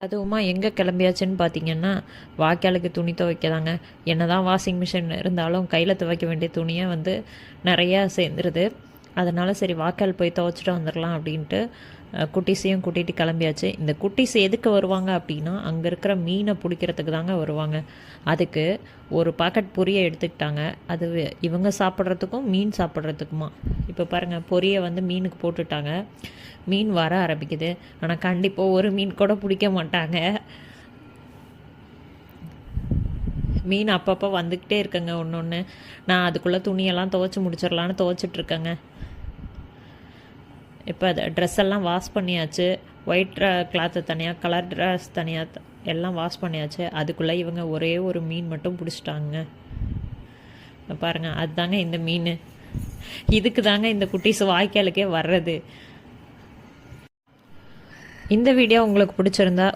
அதுவுமா எங்கே கிளம்பியாச்சுன்னு பார்த்தீங்கன்னா, வாய்க்காலுக்கு துணி துவைக்கதாங்க. என்னதான் வாஷிங் மிஷின் இருந்தாலும் கையில் துவைக்க வேண்டிய துணியை வந்து நிறையா சேர்ந்துருது. அதனால் சரி வாய்க்கால் போய் துவைச்சிட்டு வந்துடலாம் அப்படின்ட்டு குட்டீஸையும் கூட்டிகிட்டு கிளம்பியாச்சு. இந்த குட்டீஸ் எதுக்கு வருவாங்க அப்படின்னா, அங்கே இருக்கிற மீனை பிடிக்கிறதுக்கு தாங்க வருவாங்க. அதுக்கு ஒரு பாக்கெட் பொரியை எடுத்துக்கிட்டாங்க. அது இவங்க சாப்பிட்றதுக்கும் மீன் சாப்பிட்றதுக்குமா. இப்போ பாருங்கள், பொரியை வந்து மீனுக்கு போட்டுட்டாங்க. மீன் வர ஆரம்பிக்குது. ஆனால் கண்டிப்பாக ஒரு மீன் கூட பிடிக்க மாட்டாங்க. மீன் அப்பப்போ வந்துக்கிட்டே இருக்குங்க ஒன்று ஒன்று. நான் அதுக்குள்ளே துணியெல்லாம் துவைச்சி முடிச்சிடலான்னு துவைச்சிட்ருக்கேங்க. இப்போ அது ட்ரெஸ் எல்லாம் வாஷ் பண்ணியாச்சு. ஒயிட் கிளாத்து தனியாக, கலர் ட்ரெஸ் தனியாக, எல்லாம் வாஷ் பண்ணியாச்சு. அதுக்குள்ளே இவங்க ஒரே ஒரு மீன் மட்டும் பிடிச்சிட்டாங்க. பாருங்கள், அதுதாங்க இந்த மீன். இதுக்கு தாங்க இந்த குட்டீஸ் வாய்க்காலுக்கே வர்றது. இந்த வீடியோ உங்களுக்கு பிடிச்சிருந்தா